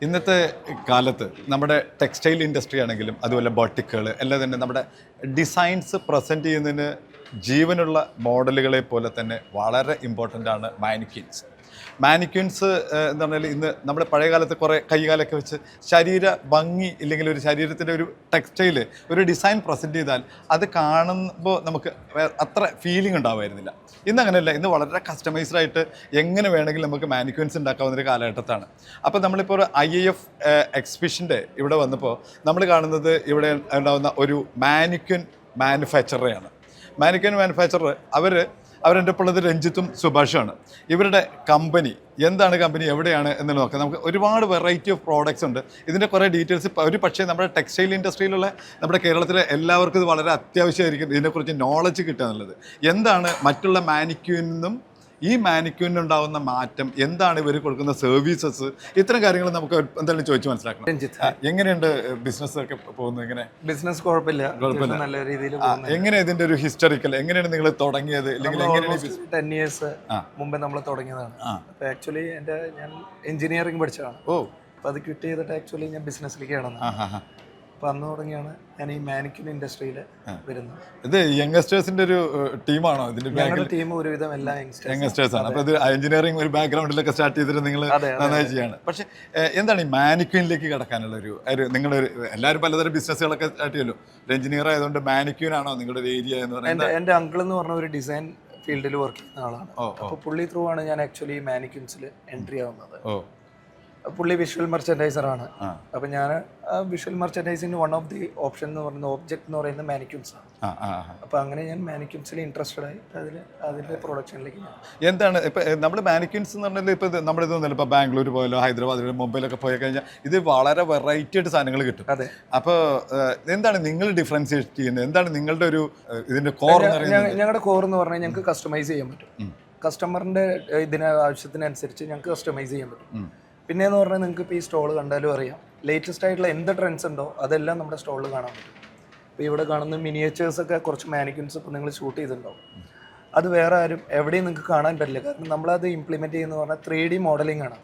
ഇന്നത്തെ കാലത്ത് നമ്മുടെ ടെക്സ്റ്റൈൽ ഇൻഡസ്ട്രി ആണെങ്കിലും അതുപോലെ ബോട്ടിക്കുകൾ എല്ലാം തന്നെ നമ്മുടെ ഡിസൈൻസ് പ്രസൻറ്റ് ചെയ്യുന്നതിന് ജീവനുള്ള മോഡലുകളെ പോലെ തന്നെ വളരെ ഇമ്പോർട്ടൻ്റ് ആണ് മാനിക്യൂൻസ്. മാനിക്യൂൻസ് എന്ന് പറഞ്ഞാൽ ഇന്ന് നമ്മുടെ പഴയ കാലത്ത് കുറേ കൈകാലൊക്കെ വെച്ച് ശരീര ഭംഗി ഇല്ലെങ്കിൽ ഒരു ശരീരത്തിൻ്റെ ഒരു ടെക്സ്റ്റൈൽ ഒരു ഡിസൈൻ പ്രസൻറ്റ് ചെയ്താൽ അത് കാണുമ്പോൾ നമുക്ക് അത്ര ഫീലിംഗ് ഉണ്ടാവുമായിരുന്നില്ല. ഇന്ന് അങ്ങനെയല്ല, ഇന്ന് വളരെ കസ്റ്റമൈസ്ഡ് ആയിട്ട് എങ്ങനെ വേണമെങ്കിലും നമുക്ക് മാനിക്യൂൻസ് ഉണ്ടാക്കാവുന്ന ഒരു കാലഘട്ടത്താണ്. അപ്പോൾ നമ്മളിപ്പോൾ ഒരു IIF എക്സിബിഷൻ്റെ ഇവിടെ വന്നപ്പോൾ നമ്മൾ കാണുന്നത് ഇവിടെ ഉണ്ടാകുന്ന ഒരു മാനിക്യൂൻ മാനുഫാക്ചറെയാണ്. മാനിക്യൂൻ മാനുഫാക്ചറർ അവരെൻ്റെ ഇപ്പോൾ ഉള്ളത് രഞ്ജിത്തും സുഭാഷുമാണ്. ഇവരുടെ കമ്പനി എന്താണ്, കമ്പനി എവിടെയാണ് എന്ന് നോക്കാം. നമുക്ക് ഒരുപാട് വെറൈറ്റി ഓഫ് പ്രോഡക്റ്റ്സ് ഉണ്ട്. ഇതിൻ്റെ കുറേ ഡീറ്റെയിൽസ് ഒരു പക്ഷേ നമ്മുടെ ടെക്സ്റ്റൈൽ ഇൻഡസ്ട്രിയിലുള്ള നമ്മുടെ കേരളത്തിലെ എല്ലാവർക്കും ഇത് വളരെ അത്യാവശ്യമായിരിക്കും ഇതിനെക്കുറിച്ച് നോളജ് കിട്ടുക എന്നുള്ളത്. എന്താണ് മറ്റുള്ള മാനിക്യൂനിൽ നിന്നും ഈ മാനിക്യൂനിനുണ്ടാകുന്ന മാറ്റം, എന്താണ് ഇവർ കൊടുക്കുന്ന സർവീസസ്, ഇത്തരം കാര്യങ്ങൾ നമുക്ക് എന്തായാലും ചോദിച്ച് മനസ്സിലാക്കണം. എങ്ങനെയുണ്ട് ബിസിനസ് ഒക്കെ പോകുന്നത്? ഇങ്ങനെ ബിസിനസ് കുഴപ്പമില്ല, നല്ല രീതിയിൽ. എങ്ങനെ ഇതിന്റെ ഒരു ഹിസ്റ്ററിക്കൽ എങ്ങനെയാണ് നിങ്ങൾ തുടങ്ങിയത്? അല്ലെങ്കിൽ 10 years മുമ്പേ നമ്മൾ തുടങ്ങിയതാണ്. അപ്പോൾ ആക്ച്വലി ഞാൻ എഞ്ചിനീയറിംഗ് പഠിച്ചതാണ്. അപ്പോൾ അത് ക്വിറ്റ് ചെയ്തിട്ട് ആക്ച്വലി ഞാൻ ബിസിനസ്സിലേക്ക് കടന്നു. അപ്പോൾ അന്ന് തുടങ്ങിയാണ് ഞാൻ ഈ മാനിക്യൂൻ ഇൻഡസ്ട്രിയിൽ വരുന്നത്. ഇത് യങ്സ്റ്റേഴ്സിന്റെ ഒരു ടീമാണോ? ഞങ്ങളുടെ ടീം ഒരുവിധം എല്ലാ യങ്സ്റ്റേഴ്സ് ആണ്. അപ്പോൾ ഇത് എഞ്ചിനീയറിംഗ് ഒരു ബാക്ക്ഗ്രൗണ്ടിലൊക്കെ സ്റ്റാർട്ട് ചെയ്തിട്ട് നിങ്ങൾ നന്നായി ചെയ്യാണ്. പക്ഷേ എന്താണ് ഈ മാനിക്യൂനിലേക്ക് കടക്കാനുള്ള ഒരു നിങ്ങളുടെ ഒരു എല്ലാവരും പലതരം ബിസിനസ്സുകളൊക്കെ സ്റ്റാർട്ട് ചെയ്യുമല്ലോ. ഒരു എഞ്ചിനീയർ ആയതുകൊണ്ട് മാനിക്യൂൻ ആണോ നിങ്ങളുടെ ഒരു ഏരിയ എന്ന് പറയുന്നത്? എൻ്റെ അങ്കിൾ എന്ന് പറഞ്ഞ ഒരു ഡിസൈൻ ഫീൽഡിൽ വർക്ക് ചെയ്യുന്ന ആളാണ്. അപ്പോൾ പുള്ളി ത്രൂ ആണ് ഞാൻ ആക്ച്വലി മാനിക്യൂൻസിൽ എൻട്രി ആവുന്നത്. പുള്ളി വിഷ്വൽ മെർച്ചൻഡൈസർ ആണ്. അപ്പം ഞാൻ വിഷ്വൽ മെർച്ചൻഡൈസിന് വൺ ഓഫ് ദി ഓപ്ഷൻ എന്ന് പറയുന്നത് ഓബ്ജക്ട് എന്ന് പറയുന്നത് മാനിക്യൂൻസ് ആണ്. അപ്പോൾ അങ്ങനെ ഞാൻ മാനിക്യൂൻസിൽ ഇൻട്രസ്റ്റഡ് ആയി അതിൻ്റെ പ്രൊഡക്ഷനിലേക്ക്. എന്താണ് ഇപ്പം നമ്മൾ മാനിക്യൂൻസ് എന്ന് പറഞ്ഞാൽ ഇപ്പോൾ നമ്മുടെ ഇതൊന്നുമില്ല, ഇപ്പോൾ ബാംഗ്ലൂർ പോയാലോ ഹൈദരാബാദിലോ മുംബൈയിലൊക്കെ പോയി കഴിഞ്ഞാൽ ഇത് വളരെ വെറൈറ്റി ആയിട്ട് സാധനങ്ങൾ കിട്ടും. അതെ. അപ്പോൾ എന്താണ് നിങ്ങൾ ഡിഫറൻഷിയേറ്റ് ചെയ്യുന്നത്? എന്താണ് നിങ്ങളുടെ ഒരു ഇതിൻ്റെ കോർ? ഞങ്ങളുടെ കോർ എന്ന് പറഞ്ഞാൽ ഞങ്ങൾക്ക് കസ്റ്റമൈസ് ചെയ്യാൻ പറ്റും. കസ്റ്റമറിൻ്റെ ആവശ്യത്തിനനുസരിച്ച് ഞങ്ങൾക്ക് കസ്റ്റമൈസ് ചെയ്യാൻ പറ്റും. പിന്നെയെന്ന് പറഞ്ഞാൽ നിങ്ങൾക്ക് ഇപ്പോൾ ഈ സ്റ്റോൾ കണ്ടാലും അറിയാം, ലേറ്റസ്റ്റ് ആയിട്ടുള്ള എന്ത് ട്രെൻഡ്സ് ഉണ്ടോ അതെല്ലാം നമ്മുടെ സ്റ്റോളിൽ കാണാൻ പറ്റും. ഇപ്പോൾ ഇവിടെ കാണുന്ന മിനിയേച്ചേഴ്സൊക്കെ കുറച്ച് മാനിക്യൂൻസ് ഇപ്പോൾ നിങ്ങൾ ഷൂട്ട് ചെയ്തിട്ടുണ്ടാവും. അത് വേറെ ആരും എവിടെയും നിങ്ങൾക്ക് കാണാൻ പറ്റില്ല. കാരണം നമ്മളത് ഇംപ്ലിമെൻറ്റ് ചെയ്യുന്നത് പറഞ്ഞാൽ 3D മോഡലിംഗ് ആണ്.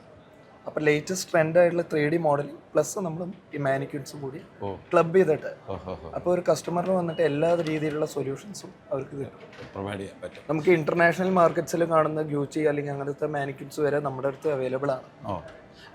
അപ്പോൾ ലേറ്റസ്റ്റ് ട്രെൻഡ് ആയിട്ടുള്ള 3D മോഡലിംഗ് പ്ലസ് നമ്മൾ ഈ മാനിക്യൂൻസും കൂടി ക്ലബ് ചെയ്തിട്ട് അപ്പോൾ ഒരു കസ്റ്റമറിന് വന്നിട്ട് എല്ലാ രീതിയിലുള്ള സൊല്യൂഷൻസും അവർക്ക് പ്രൊവൈഡ് ചെയ്യാൻ പറ്റും. നമുക്ക് ഇന്റർനാഷണൽ മാർക്കറ്റ്സിൽ കാണുന്ന ഗ്യൂച്ചി അല്ലെങ്കിൽ അങ്ങനത്തെ മാനിക്യൂൻസ് വരെ നമ്മുടെ അടുത്ത് അവൈലബിൾ ആണ്.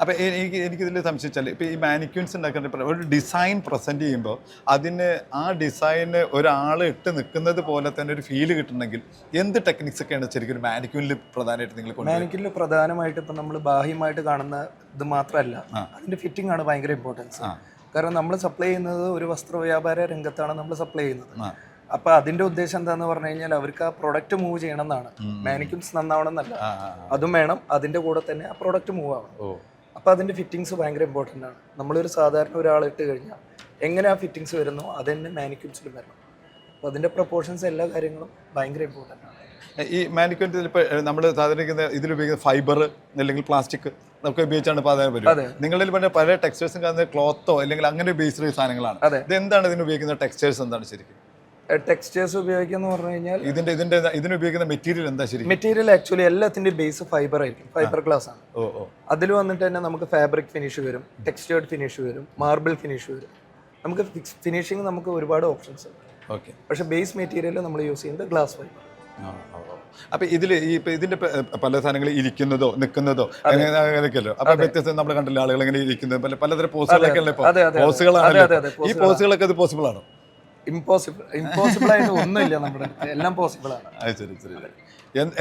അപ്പോൾ എനിക്കിതിൽ സംശയിച്ചാൽ ഇപ്പോൾ ഈ മാനിക്യൂൻസ് ഉണ്ടാക്കുന്ന ഒരു ഡിസൈൻ പ്രസൻറ്റ് ചെയ്യുമ്പോൾ അതിന് ആ ഡിസൈന് ഒരാൾ ഇട്ട് നിൽക്കുന്നത് പോലെ തന്നെ ഒരു ഫീല് കിട്ടണമെങ്കിൽ എന്ത് ടെക്നിക്സ് ഒക്കെയാണ് ശരിക്കും ഒരു മാനിക്യൂനിൽ പ്രധാനമായിട്ട് നിങ്ങൾ? മാനിക്യൂനിൽ പ്രധാനമായിട്ട് ഇപ്പം നമ്മൾ ബാഹ്യമായിട്ട് കാണുന്ന ഇത് മാത്രമല്ല, അതിൻ്റെ ഫിറ്റിംഗ് ആണ് ഭയങ്കര ഇമ്പോർട്ടൻസ്. കാരണം നമ്മൾ സപ്ലൈ ചെയ്യുന്നത് ഒരു വസ്ത്ര വ്യാപാര രംഗത്താണ് നമ്മൾ സപ്ലൈ ചെയ്യുന്നത്. അപ്പോൾ അതിൻ്റെ ഉദ്ദേശം എന്താന്ന് പറഞ്ഞു കഴിഞ്ഞാൽ അവർക്ക് ആ പ്രൊഡക്റ്റ് മൂവ് ചെയ്യണം എന്നാണ്. മാനിക്യൂൻസ് നന്നാവണം എന്നല്ല, അതും വേണം, അതിൻ്റെ കൂടെ തന്നെ ആ പ്രൊഡക്റ്റ് മൂവ് ആവണം. അപ്പോൾ അതിൻ്റെ ഫിറ്റിങ്സ് ഭയങ്കര ഇമ്പോർട്ടൻ്റ് ആണ്. നമ്മളൊരു സാധാരണ ഒരാളിട്ട് കഴിഞ്ഞാൽ എങ്ങനെ ആ ഫിറ്റിങ്സ് വരുന്നോ അത് തന്നെ മാനിക്യൂൻസിലും വരണം. അപ്പോൾ അതിൻ്റെ പ്രൊപ്പോർഷൻസ് എല്ലാ കാര്യങ്ങളും ഭയങ്കര ഇമ്പോർട്ടൻ്റ് ആണ്. ഈ മാനിക്യൂൻസിൽ ഇപ്പോൾ നമ്മൾ സാധാരണ ഇതിലുപയോഗിക്കുന്ന ഫൈബർ അല്ലെങ്കിൽ പ്ലാസ്റ്റിക് നമുക്ക് ഉപയോഗിച്ചാണ് ഇപ്പോൾ അതായത് വരും. നിങ്ങളിൽ പിന്നെ പല ടെക്സ്റ്റൈൽസും കാണുന്നത് ക്ലോത്തോ അല്ലെങ്കിൽ അങ്ങനെ ബേസ്ഡ് സാധനങ്ങളാണ്. ഇത് എന്താണ് ഇതിന് ഉപയോഗിക്കുന്ന ടെക്സ്റ്റൈൽസ്? എന്താണ് ശരിക്കും ടെക്സ്റ്റൈൽസ് ഉപയോഗിക്കാന്ന് പറഞ്ഞു കഴിഞ്ഞാൽ ഇതിന് ഉപയോഗിക്കുന്ന മെറ്റീരിയൽ എന്താ? ശരി, മെറ്റീരിയൽ ആക്ച്വലി എല്ലാത്തിന്റെ ബേസ് ഫൈബർ ആയിരിക്കും. ഫൈബർ ഗ്ലാസ് ആണ്. അതിൽ വന്നിട്ട് തന്നെ നമുക്ക് ഫാബ്രിക് ഫിനിഷ് വരും, ടെക്സ്റ്റേർഡ് ഫിനിഷ് വരും, മാർബിൾ ഫിനിഷ് വരും. നമുക്ക് ഫിനിഷിങ് നമുക്ക് ഒരുപാട് ഓപ്ഷൻസ് ഉണ്ട്. ഓക്കെ. പക്ഷെ ബേസ് മെറ്റീരിയൽ നമ്മൾ യൂസ് ചെയ്യുന്നത് ഗ്ലാസ് ഫൈബർ. അപ്പൊ ഇതിന്റെ പല സാധനങ്ങൾ ഇരിക്കുന്നതോ നിൽക്കുന്നതോ അങ്ങനെയൊക്കെയല്ലോ. അപ്പൊ വ്യത്യസ്തം നമ്മൾ കണ്ടില്ല, ആളുകൾ ഇങ്ങനെ ഇരിക്കുന്നത് പലതരം പോസുകളൊക്കെ അല്ലേ? പോസുകളാണ്. ഈ പോസുകളൊക്കെ അത് പോസിബിൾ ആണോ? ഇമ്പോസിബിൾ ആയിട്ട് ഒന്നുമില്ല, നമ്മുടെ അടുത്ത് എല്ലാം പോസിബിൾ ആണ്.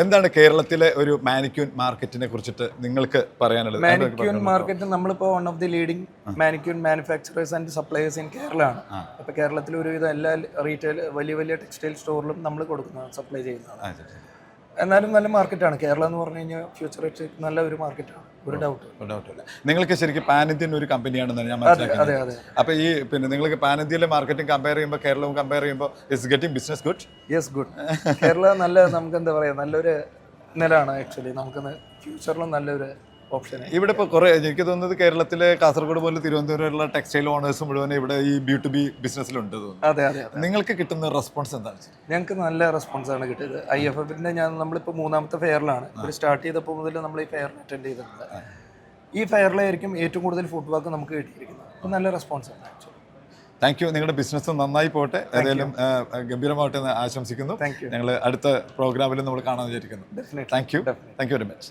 എന്താണ് കേരളത്തിലെ ഒരു മാനിക്യൂൻ മാർക്കറ്റിനെ കുറിച്ചിട്ട് നിങ്ങൾക്ക് പറയാനുള്ളത്? മാനിക്യൂൻ മാർക്കറ്റ് നമ്മളിപ്പോൾ one of the leading mannequin manufacturers and suppliers in Kerala ആണ്. അപ്പോൾ കേരളത്തിൽ ഒരുവിധം എല്ലാ റീറ്റെയിൽ വലിയ വലിയ ടെക്സ്റ്റൈൽ സ്റ്റോറിലും നമ്മൾ കൊടുക്കുന്നതാണ്, സപ്ലൈ ചെയ്യുന്നതാണ്. എന്നാലും നല്ല മാർക്കറ്റാണ് കേരളം എന്ന് പറഞ്ഞു കഴിഞ്ഞാൽ. ഫ്യൂച്ചറിസ്റ്റ് നല്ല ഒരു മാർക്കറ്റാണ്, ഒരു ഡൗട്ടില്ല. നിങ്ങൾക്ക് ശരിക്കും പാൻ ഇന്ത്യൻ ഒരു കമ്പനിയാണെന്നാണ് ഞാൻ മനസ്സിലാക്കുന്നത്. അപ്പോൾ ഈ നിങ്ങൾക്ക് പാൻ ഇന്ത്യയിലെ മാർക്കറ്റിംഗ് കമ്പയർ ചെയ്യുമ്പോൾ കേരളവും കമ്പയർ ചെയ്യുമ്പോൾ it's getting business good? Yes, good. Kerala നല്ല, നമുക്ക് എന്താ പറയുക, നല്ലൊരു നിലയാണ് ആക്ച്വലി. നമുക്ക് ഫ്യൂച്ചറിലും നല്ലൊരു ഓപ്ഷൻ. ഇവിടെ ഇപ്പോൾ കുറേ എനിക്ക് തോന്നുന്നത് കേരളത്തിലെ കാസർഗോഡ് പോലെ തിരുവനന്തപുരമുള്ള ടെക്സ്റ്റൈൽ ഓണേഴ്സ് മുഴുവൻ ഇവിടെ ഈ B2B ബിസിനസ്സിലുണ്ട് തോന്നുന്നു. അതെ. നിങ്ങൾക്ക് കിട്ടുന്ന റെസ്പോൺസ് എന്താണ്? ഞങ്ങൾക്ക് നല്ല റെസ്പോൺസാണ് കിട്ടിയത്. IFFന്റെ നമ്മളിപ്പോൾ 3ാമത്തെ ഫെയറിലാണ്. ഇവിടെ സ്റ്റാർട്ട് ചെയ്തപ്പോൾ മുതൽ നമ്മൾ ഈ ഫെയറിന് അറ്റൻഡ് ചെയ്തിട്ടുണ്ട്. ഈ ഫെയറിലായിരിക്കും ഏറ്റവും കൂടുതൽ ഫുഡ് വർക്ക് നമുക്ക് കിട്ടിയിരിക്കുന്നത്. അപ്പോൾ നല്ല റെസ്പോൺസ് ആണ് ആക്ച്വലി. Thank you. നിങ്ങളുടെ ബിസിനസ് നന്നായി പോട്ടെ, ഏതായാലും ഗംഭീരമാവട്ടെ എന്ന് ആശംസിക്കുന്നു. Thank you. ഞങ്ങൾ അടുത്ത പ്രോഗ്രാമിൽ നമ്മൾ കാണാൻ വിചാരിക്കുന്നു. Definitely. Thank you very much.